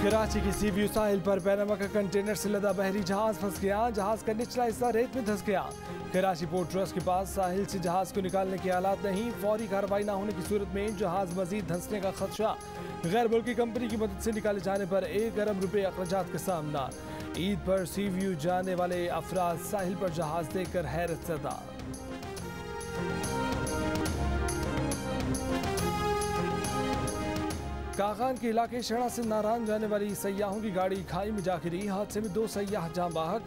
कराची की सीव्यू साहिल पर पैनामा का कंटेनर से लदा बहरी जहाज फंस गया। जहाज का निचला हिस्सा रेत में धंस गया। कराची पोर्ट ट्रस्ट के पास साहिल से जहाज को निकालने के हालात नहीं। फौरी कार्रवाई न होने की सूरत में जहाज मजीद धंसने का खदशा। गैर मुल्की कंपनी की मदद से निकाले जाने पर 1 अरब रुपए अखराजात का सामना। ईद पर सीव्यू जाने वाले अफराद साहिल पर जहाज देखकर हैरत ज़दा। कागान के इलाके शड़ा से नारायण जाने वाली सयाहों की गाड़ी खाई में जा गिरी। हादसे में 2 सयाह जाँ बाहक,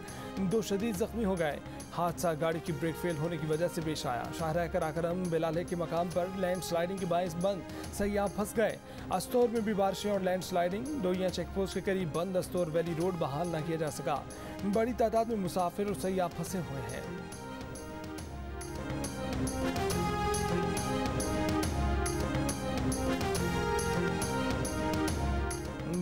2 शदीद जख्मी हो गए। हादसा गाड़ी की ब्रेक फेल होने की वजह से पेश आया। शाहराह कराकरम बेलाले के मकाम पर लैंड स्लाइडिंग के बायस बंद सयाह फंस गए। अस्तौर में भी बारिशें और लैंड स्लाइडिंग। डोइया चेकपोस्ट के करीब बंद अस्तौर वैली रोड बहाल न किया जा सका। बड़ी तादाद में मुसाफिर और सयाह फंसे हुए हैं।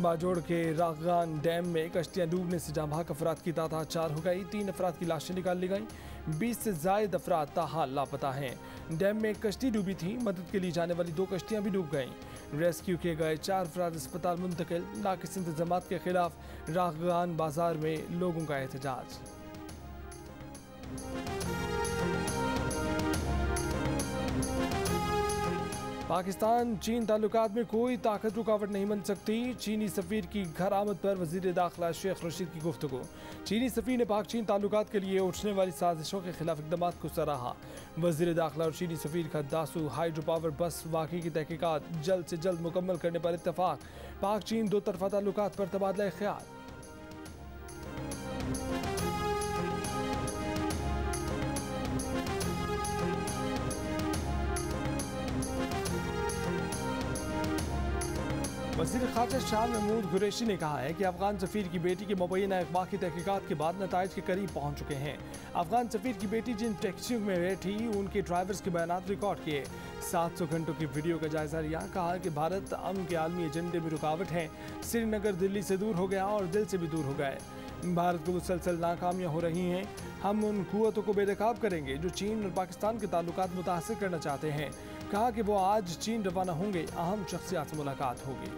बाजोड़ के रागान डैम में कश्तियां डूबने से जाँ भाग अफराद की तादाद 4 हो गई। 3 अफराद की लाशें निकाल ली गईं। 20 से जायद अफराद ताहाल लापता हैं। डैम में एक कश्ती डूबी थी। मदद के लिए जाने वाली 2 कश्तियां भी डूब गईं। रेस्क्यू किए गए 4 अफराद अस्पताल मुंतकिल। नाकिस इंतजामात के खिलाफ रागान बाजार में लोगों का एहतजाज। पाकिस्तान चीन ताल्लुकात में कोई ताकत रुकावट नहीं बन सकती। चीनी सफीर की घर आमद पर वजीर दाखिला शेख रशीद की गुफ्तगू। चीनी सफीर ने पाक चीन ताल्लुकात के लिए उठने वाली साजिशों के खिलाफ इक़दामात को सराहा। वजीर दाखिला और चीनी सफीर का दासू हाइड्रो पावर बस वाक़ई की तहकीकात जल्द से जल्द मुकम्मल करने पर इत्तफाक। पाक चीन 2 तरफ़ा ताल्लुकात पर तबादला ख्याल। वज़ीर ख़ारजा शाह महमूद कुरैशी ने कहा है कि अफगान सफ़ीर की बेटी के मुबैना इक़बा की तहकीकात के बाद नताइज के करीब पहुँच चुके हैं। अफगान सफ़ीर की बेटी जिन टैक्सियों में बैठी उनके ड्राइवर्स के बयानात रिकॉर्ड किए। 700 घंटों की वीडियो का जायजा लिया। कहा कि भारत अमन के आलमी एजेंडे में रुकावट है। श्रीनगर दिल्ली से दूर हो गया और दिल से भी दूर हो गए। भारत को मुसलसल नाकामियाँ हो रही हैं। हम उन कुव्वतों को बेनकाब करेंगे जो चीन और पाकिस्तान के ताल्लुकात मुतासिर करना चाहते हैं। कहा कि वो आज चीन रवाना होंगे। अहम शख्सियात से मुलाकात होगी।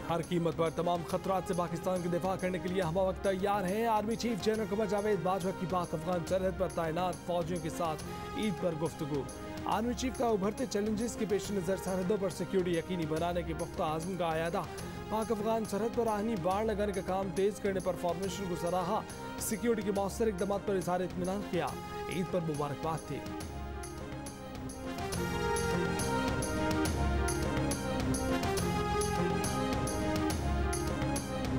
हर कीमत पर तमाम खतरात से पाकिस्तान के दिफा करने के लिए हम वक्त तैयार हैं। Army chief general Qamar Javed Bajwa की पाक अफगान सरहद पर तैनात फौजियों के साथ ईद पर गुफ्तगू। आर्मी चीफ का उभरते चैलेंजेस के पेश नज़र सरहदों पर सिक्योरिटी यकीनी बनाने के पुख्ता आज़म का आयादा। पाक अफगान सरहद पर आहनी बाढ़ लगाने का काम तेज करने पर फॉर्मेशन को सराहा। सिक्योरिटी के मौसर इक़दाम पर इज़हार इत्मीनान किया। ईद पर मुबारकबाद थी।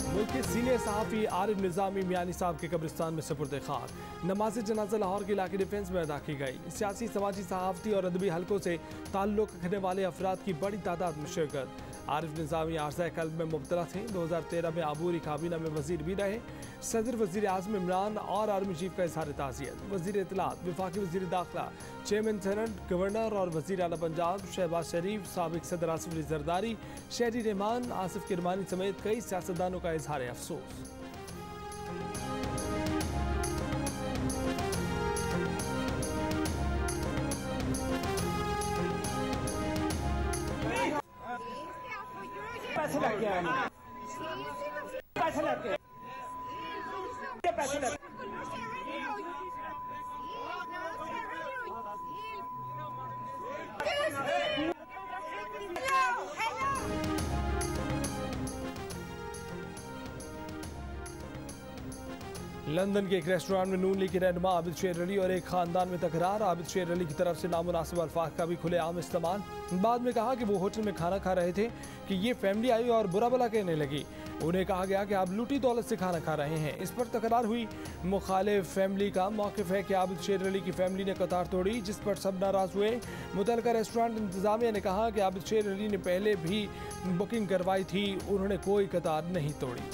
मुल्क के सीनियर सहाफ़ी आरिफ निज़ामी मियानी साहब के कब्रिस्तान में सपुर्द खाक। नमाज जनाजा लाहौर के इलाके डिफेंस में अदा की गई। सियासी, समाजी, सहाफ़ती और अदबी हलकों से ताल्लुक़ रखने वाले अफराद की बड़ी तादाद में शिरकत। आरिफ निज़ामी आर्ज़ा क़ल्ब में मुब्तला थे। 2013 में आबूरी काबीना में वज़ीर भी रहे। सदर वज़ीर आज़म इमरान और आर्मी चीफ का इज़हार ताज़ियत। वज़ीर इत्तलात, वफाकी वज़ीर दाखिला, चेयरमैन सेनेट, गवर्नर और वज़ीर आला पंजाब शहबाज शरीफ, साबिक़ सदर आसिफ अली ज़रदारी, शहरी रहमान, आसिफ किरमानी समेत कई सियासतदानों का इज़हार अफसोस। पैसे लगे पैसे लगे पैसे लगे। लंदन के एक रेस्टोरेंट में नून लीग के रहनुमा आबिद शेर अली और एक खानदान में तकरार। आबिद शेर अली की तरफ से नामुनासिब अल्फाज का भी खुलेआम इस्तेमाल। बाद में कहा कि वो होटल में खाना खा रहे थे कि ये फैमिली आई और बुरा भला कहने लगी। उन्हें कहा गया कि आप लूटी दौलत से खाना खा रहे हैं। इस पर तकरार हुई। मुखालिफ फैमिली का मौक़िफ़ है कि आबिद शेर अली की फैमिली ने कतार तोड़ी, जिस पर सब नाराज़ हुए। मुतल्लिका रेस्टोरेंट इंतज़ामिया ने कहा कि आबिद शेर अली ने पहले भी बुकिंग करवाई थी, उन्होंने कोई कतार नहीं तोड़ी।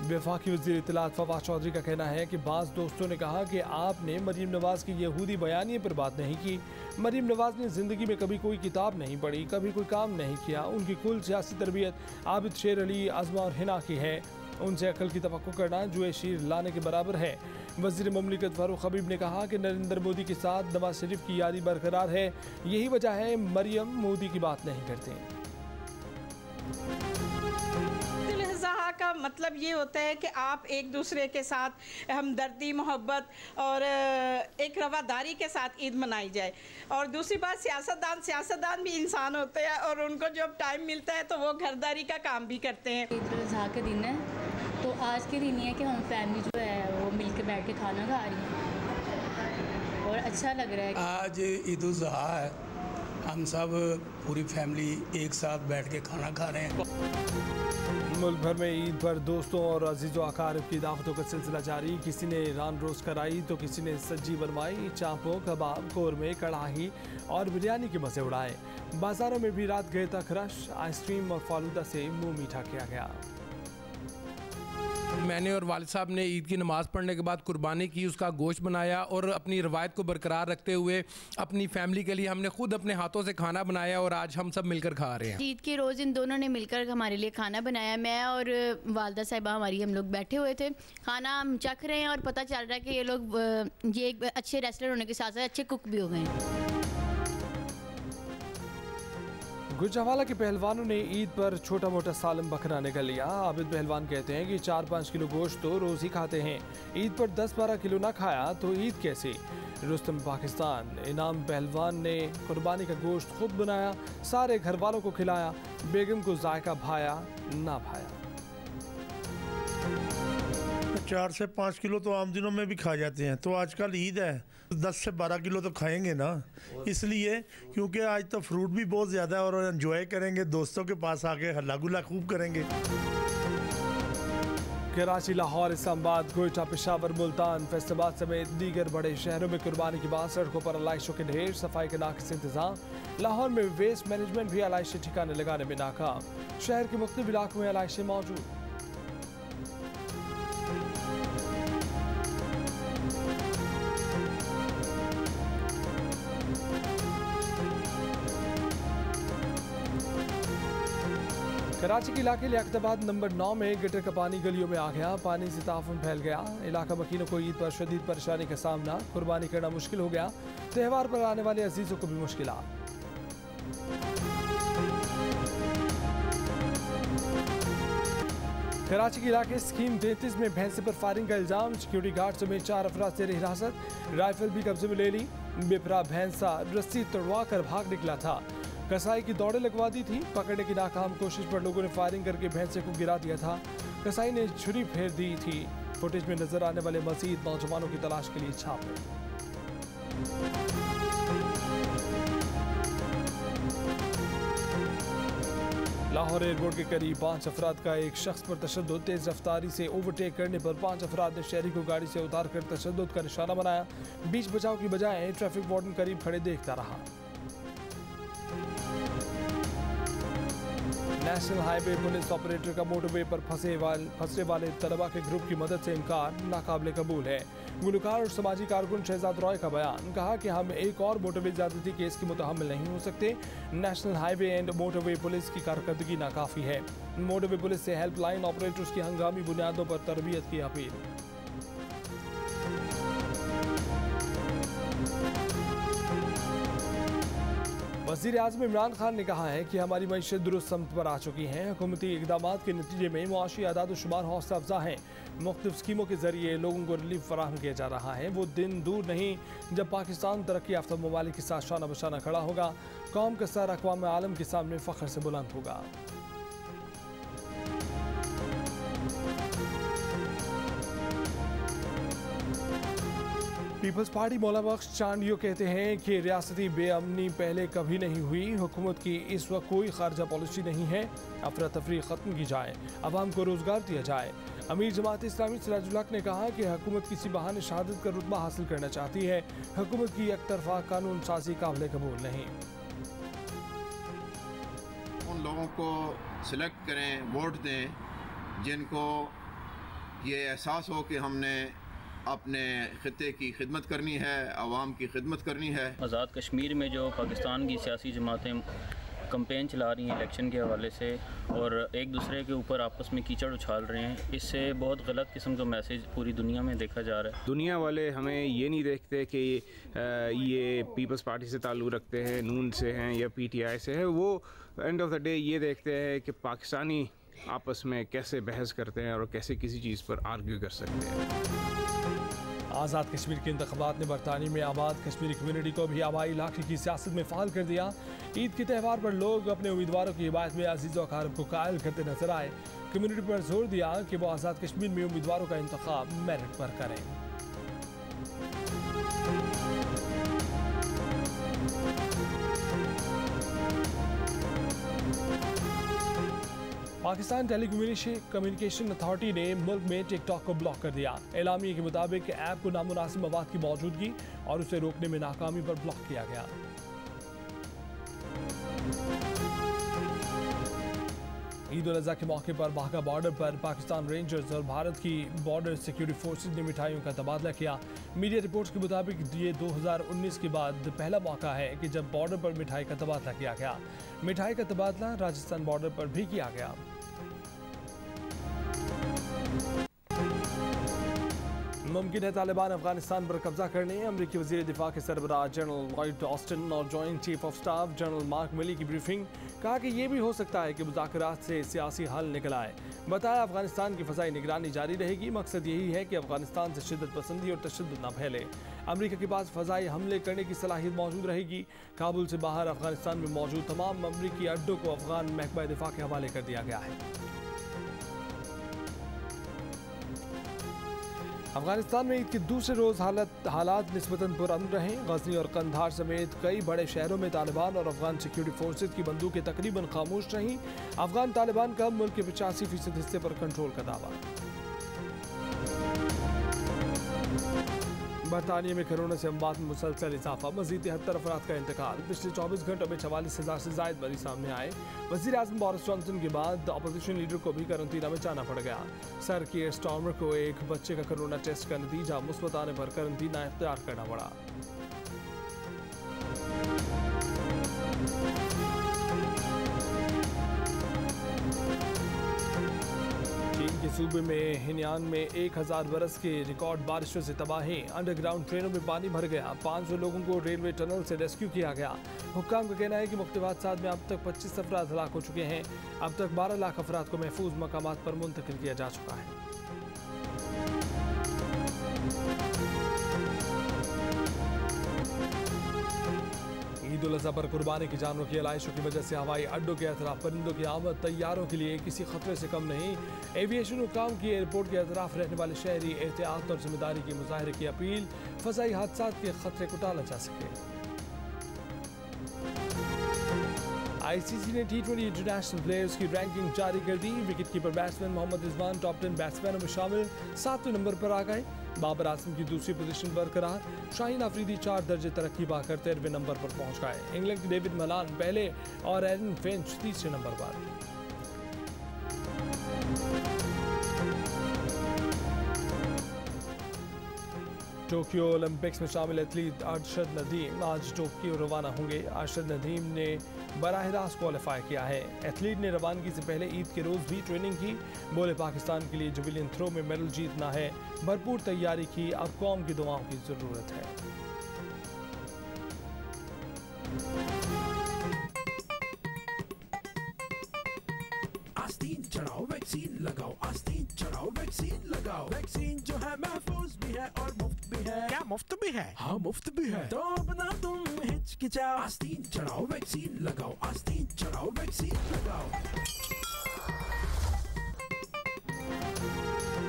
वफाकी वज़ीर इत्तलात फवाद चौधरी का कहना है कि बाज़ दोस्तों ने कहा कि आपने मरीम नवाज़ की यहूदी बयानिए पर बात नहीं की। मरीम नवाज़ ने ज़िंदगी में कभी कोई किताब नहीं पढ़ी, कभी कोई काम नहीं किया। उनकी कुल सियासी तरबियत आबिद शेर अली, अज़मा और हिना की है। उनसे अकल की तवक्को करना जुए शीर लाने के बराबर है। वज़ीर मुमलिकत फारूक हबीब ने कहा कि नरेंद्र मोदी के साथ नवाज शरीफ की यारी बरकरार है, यही वजह है मरियम मोदी की बात नहीं करते। का मतलब ये होता है कि आप एक दूसरे के साथ हमदर्दी, मोहब्बत और एक रवादारी के साथ ईद मनाई जाए। और दूसरी बात, सियासतदान भी इंसान होते हैं और उनको जब टाइम मिलता है तो वो घरदारी का काम भी करते हैं। ईद उल अज़हा के दिन है तो आज के दिन ये है कि हम फैमिली जो है वो मिल के बैठ के खाना खा रही है और अच्छा लग रहा है। आज ईद उल अज़हा है, हम सब पूरी फैमिली एक साथ बैठ के खाना खा रहे हैं। मुल्क भर में ईद पर दोस्तों और अजीज़ों अकारिब की दावतों का सिलसिला जारी। किसी ने रान रोज़ कराई तो किसी ने सज्जी बनवाई, चापों, कबाब, कोरमे, कढ़ाई और बिरयानी के मज़े उड़ाए। बाज़ारों में भी रात गए तक रश, आइसक्रीम और फालूदा से मुंह मीठा किया गया। मैंने और वालिद साहब ने ईद की नमाज़ पढ़ने के बाद कुर्बानी की, उसका गोश्त बनाया और अपनी रवायत को बरकरार रखते हुए अपनी फैमिली के लिए हमने खुद अपने हाथों से खाना बनाया और आज हम सब मिलकर खा रहे हैं। ईद के रोज़ इन दोनों ने मिलकर हमारे लिए खाना बनाया। मैं और वालदा साहिबा हमारी, हम लोग बैठे हुए थे, खाना हम चख रहे हैं और पता चल रहा है कि ये लोग ये एक अच्छे रेस्लर होने के साथ साथ अच्छे कुक भी हो गए हैं। गुजरावाला के पहलवानों ने ईद पर छोटा मोटा सालम बकरा निकल लिया। आबिद पहलवान कहते हैं कि 4-5 किलो गोश्त तो रोज़ ही खाते हैं, ईद पर 10-12 किलो ना खाया तो ईद कैसे। रुस्तम पाकिस्तान इनाम पहलवान ने कुर्बानी का गोश्त खुद बनाया, सारे घर वालों को खिलाया, बेगम को जायका भाया ना भाया। 4 से 5 किलो तो आम दिनों में भी खा जाते हैं, तो आजकल ईद है 10 से 12 किलो तो खाएंगे ना, इसलिए क्योंकि आज तो फ्रूट भी बहुत ज़्यादा है और एंजॉय करेंगे, दोस्तों के पास आके हल्ला गुल्ला खूब करेंगे। कराची, लाहौर, इस्लामाबाद, कोयटा, पेशावर, मुल्तान, फैसलाबाद समेत दीगर बड़े शहरों में कुर्बानी के बाद सड़कों पर आलाइशों के ढेर, सफाई का नाकिस इंतजाम। लाहौर में वेस्ट मैनेजमेंट भी आलाइशें ठिकाने लगाने में नाकाम। शहर के मुख्तलिफ इलाकों में आलाइशें मौजूद। कराची के इलाके लियाकताबाद नंबर 9 में गटर का पानी गलियों में आ गया, पानी से ताफुन फैल गया। इलाका मकीनों को ईद पर शदीद परेशानी का सामना, कुर्बानी करना मुश्किल हो गया, त्यौहार पर आने वाले अजीजों को भी मुश्किलात। कराची के इलाके स्कीम 33 में भैंसे पर फायरिंग का इल्जाम, सिक्योरिटी गार्ड समेत 4 अफराद से हिरासत, राइफल भी कब्जे में ले ली। बेपरा भैंसा रस्सी तोड़वा कर भाग निकला था, कसाई की दौड़े लगवा दी थी। पकड़ने की नाकाम कोशिश पर लोगों ने फायरिंग करके भैंसे को गिरा दिया था, कसाई ने छुरी फेर दी थी। फुटेज में नजर आने वाले मजीद नौजवानों की तलाश के लिए छापे। लाहौर एयरपोर्ट के करीब 5 अफराद का एक शख्स पर तशद्दुद, तेज रफ्तारी से ओवरटेक करने पर 5 अफराद ने शहरी को गाड़ी से उतार कर तशद्दुद का निशाना बनाया। बीच बचाव की बजाय ट्रैफिक वार्डन करीब खड़े देखता रहा। नेशनल हाईवे पुलिस ऑपरेटर का मोटरवे पर फंसने वाले तलबा के ग्रुप की मदद से इनकार नाकाबिले कबूल है। गुलकार और समाजी कारकुन शहजाद रॉय का बयान, कहा कि हम एक और मोटरवे ज्यादती केस के मुतहम्मिल नहीं हो सकते। National highway and motorway police की कारकर्दगी नाकाफी है। मोटरवे पुलिस से हेल्पलाइन ऑपरेटर्स की हंगामी बुनियादों पर तरबियत की अपील। वज़ीर आज़म इमरान खान ने कहा है कि हमारी मईशत दुरुस्त समत पर आ चुकी है। हुकूमती इक़दाम के नतीजे में मुआशी आदाद शुमार हौसला अफजा हैं। मुख्तलिफ स्कीमों के जरिए लोगों को रिलीफ फराहम किया जा रहा है। वो दिन दूर नहीं जब पाकिस्तान तरक्की याफ्ता ममालिक के साथ शाना बशाना खड़ा होगा, कौम का सर अक़वाम आलम के सामने फ़ख्र से बुलंद होगा। पीपल्स पार्टी मौला बख्श चांडियो कहते हैं कि रियासती बेअमनी पहले कभी नहीं हुई। हुकूमत की इस वक्त कोई खारजा पॉलिसी नहीं है। अफरा तफरी ख़त्म की जाए, अवाम को रोज़गार दिया जाए। अमीर जमात इस्लामी सिराजुल हक ने कहा कि हुकूमत किसी बहाने शहादत का रुतबा हासिल करना चाहती है। हुकूमत की एक तरफा कानून साजी काबिल कबूल नहीं। उन लोगों को सिलेक्ट करें, वोट दें जिनको ये एहसास हो कि हमने अपने ख़ित्ते की खिदमत करनी है, आवाम की खिदमत करनी है। आज़ाद कश्मीर में जो पाकिस्तान की सियासी जमातें कैंपेन चला रही हैं इलेक्शन के हवाले से और एक दूसरे के ऊपर आपस में कीचड़ उछाल रहे हैं। इससे बहुत गलत किस्म का मैसेज पूरी दुनिया में देखा जा रहा है। दुनिया वाले हमें ये नहीं देखते कि ये पीपल्स पार्टी से ताल्लुक़ रखते हैं, नून से हैं या PTI से है। वो एंड ऑफ द डे ये देखते हैं कि पाकिस्तानी आपस में कैसे बहस करते हैं और कैसे किसी चीज़ पर आर्ग्यू कर सकते हैं। आज़ाद कश्मीर के इंतख़ाबात ने बरतानिया में आबाद कश्मीरी कम्यूनिटी को भी आबाई इलाके की सियासत में फ़ाल कर दिया। ईद के त्यौहार पर लोग अपने उम्मीदवारों की हिमायत में अजीज़ व अक़ारिब को कायल करते नजर आए। कम्यूनिटी पर जोर दिया कि वो आज़ाद कश्मीर में उम्मीदवारों का इंतखाब मेरिट पर करें। पाकिस्तान टेलीकम्युनिकेशन अथॉरिटी ने मुल्क में टिकटॉक को ब्लॉक कर दिया। एलामिया के मुताबिक ऐप को नामुनासिब मवाद की मौजूदगी और उसे रोकने में नाकामी पर ब्लॉक किया गया। ईद उल अज़हा के मौके पर बाघा बॉर्डर पर पाकिस्तान रेंजर्स और भारत की बॉर्डर सिक्योरिटी फोर्सेज ने मिठाइयों का तबादला किया। मीडिया रिपोर्ट्स के मुताबिक ये 2019 के बाद पहला मौका है कि जब बॉर्डर पर मिठाई का तबादला किया गया। मिठाई का तबादला राजस्थान बॉर्डर पर भी किया गया। मुमकिन है तालिबान अफगानिस्तान पर कब्जा कर लें। अमरीकी वज़ीर दिफा के सरबराह जनरल लॉयड ऑस्टिन और joint chief of staff general mark मिली की ब्रीफिंग। कहा कि यह भी हो सकता है कि मुज़ाकरात से सियासी हल निकल आए। बताया अफगानिस्तान की फ़ज़ाई निगरानी जारी रहेगी। मकसद यही है कि अफगानिस्तान से शिद्दत पसंदी और तशद्दुद न फैले। अमरीका के पास फ़ज़ाई हमले करने की सलाहियत मौजूद रहेगी। काबुल से बाहर अफगानिस्तान में मौजूद तमाम अमरीकी अड्डों को अफगान महकमा दिफा के हवाले कर दिया गया है। अफगानिस्तान में ईद के दूसरे रोज़ हालात निस्बतन पुरअमन रहे। गज़नी और कंधार समेत कई बड़े शहरों में तालिबान और अफगान सिक्योरिटी फोर्सेज की बंदूकें तकरीबन खामोश रहीं। अफगान तालिबान का मुल्क के 85% हिस्से पर कंट्रोल का दावा। बरतानिया में कोरोना से अमवात में मुसलसल इजाफा। मज़ीद 73 अफराद का इंतकाल। पिछले 24 घंटों में 44,000 से ज़ायद मरीज सामने आए। वज़ीर आज़म बोरिस जॉनसन के बाद अपोजिशन लीडर को भी करंतना में जाना पड़ गया। सर कीयर स्टार्मर को एक बच्चे का कोरोना टेस्ट का नतीजा मुस्बत आने पर करंतना इख्तियार करना पड़ा। सूबे में हिनियान में 1000 बरस के रिकॉर्ड बारिशों से तबाही। अंडरग्राउंड ट्रेनों में पानी भर गया। 500 लोगों को रेलवे टनल से रेस्क्यू किया गया। हुक्काम का कहना है कि मुख्तलिफ हादसात में अब तक 25 अफराद हलाक हो चुके हैं। अब तक 12 लाख अफराद को महफूज मकामात पर मुंतकिल किया जा चुका है। ईद उल अज़हा पर कुर्बानी की जानवरों की आलाइशों की वजह से हवाई अड्डों के अतराफ परिंदों की आमद तैयारों के लिए किसी खतरे से कम नहीं। एविएशन हुक्काम की एयरपोर्ट के अतराफ रहने वाले शहरी एहतियात और जिम्मेदारी के मुजाहरे की अपील। फ़ज़ाई हादसात के खतरे को टाला जा सके। ICC ने T20 इंटरनेशनल प्लेयर्स की रैंकिंग जारी कर दी। Wicket keeper batsman Mohammad Rizwan top 10 बैट्समैनों में शामिल 7वें नंबर पर आ गए। बाबर आजम की दूसरी पोजीशन बरकरार। शाहीन अफरीदी 4 दर्जे तरक्की पाकर 13वें नंबर पर पहुंच गए। इंग्लैंड के डेविड मलान पहले और एरन फिंच तीसरे नंबर पर। टोक्यो ओलंपिक्स में शामिल एथलीट अरशद नदीम आज टोक्यो रवाना होंगे। अरशद नदीम ने बराह रास्त क्वालिफाई किया है। एथलीट ने रवानगी से पहले ईद के रोज़ भी ट्रेनिंग की। बोले पाकिस्तान के लिए जेवलिन थ्रो में मेडल जीतना है। भरपूर तैयारी की। अब कौम की दुआओं की ज़रूरत है। आस्तीन चढ़ाओ वैक्सीन लगाओ। आस्तीन चढ़ाओ वैक्सीन लगाओ। वैक्सीन जो है महफूज भी है और मुफ्त भी है। क्या मुफ्त भी है? हाँ मुफ्त भी है। तो अपना तुम हिचकिचाओ। आस्तीन चढ़ाओ वैक्सीन लगाओ। आस्तीन चढ़ाओ वैक्सीन लगाओ।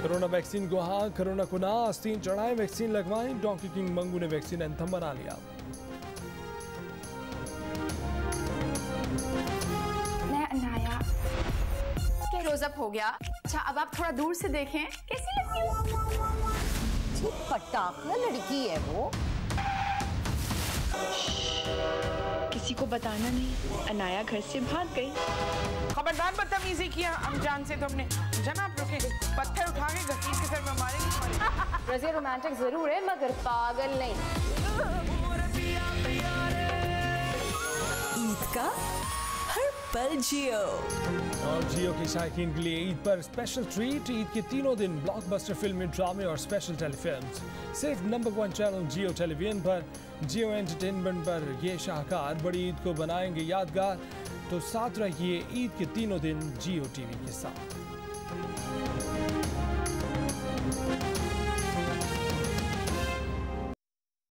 कोरोना वैक्सीन को हाँ, कोरोना को ना। आस्तीन चढ़ाएं, वैक्सीन लगवाएं। डोंकी किंग मंगू ने वैक्सीन एंथम बना लिया। क्लोजअप हो गया। अच्छा अब आप थोड़ा दूर से देखें कैसी लगती है। पटाखा लड़की है वो। किसी को बताना नहीं। अनाया घर से भाग गई। खबरदार बदतमीजी किया अमजान से तुमने। जनाब रुके, पत्थर उठा के घसीट के सर में मारेंगे। रज़िया रोमांटिक जरूर है मगर पागल नहीं। ईद का पर जियो। और जियो की शायकीन के लिए ईद पर स्पेशल ट्रीट। ईद के तीनों दिन ब्लॉकबस्टर फिल्में, ड्रामे और स्पेशल टेलीफिल्म्स सिर्फ नंबर 1 चैनल जियो टेलीविजन पर। जियो एंटरटेनमेंट पर ये शाहकार बड़ी ईद को बनाएंगे यादगार। तो साथ रहिए ईद के तीनों दिन जियो टीवी के साथ।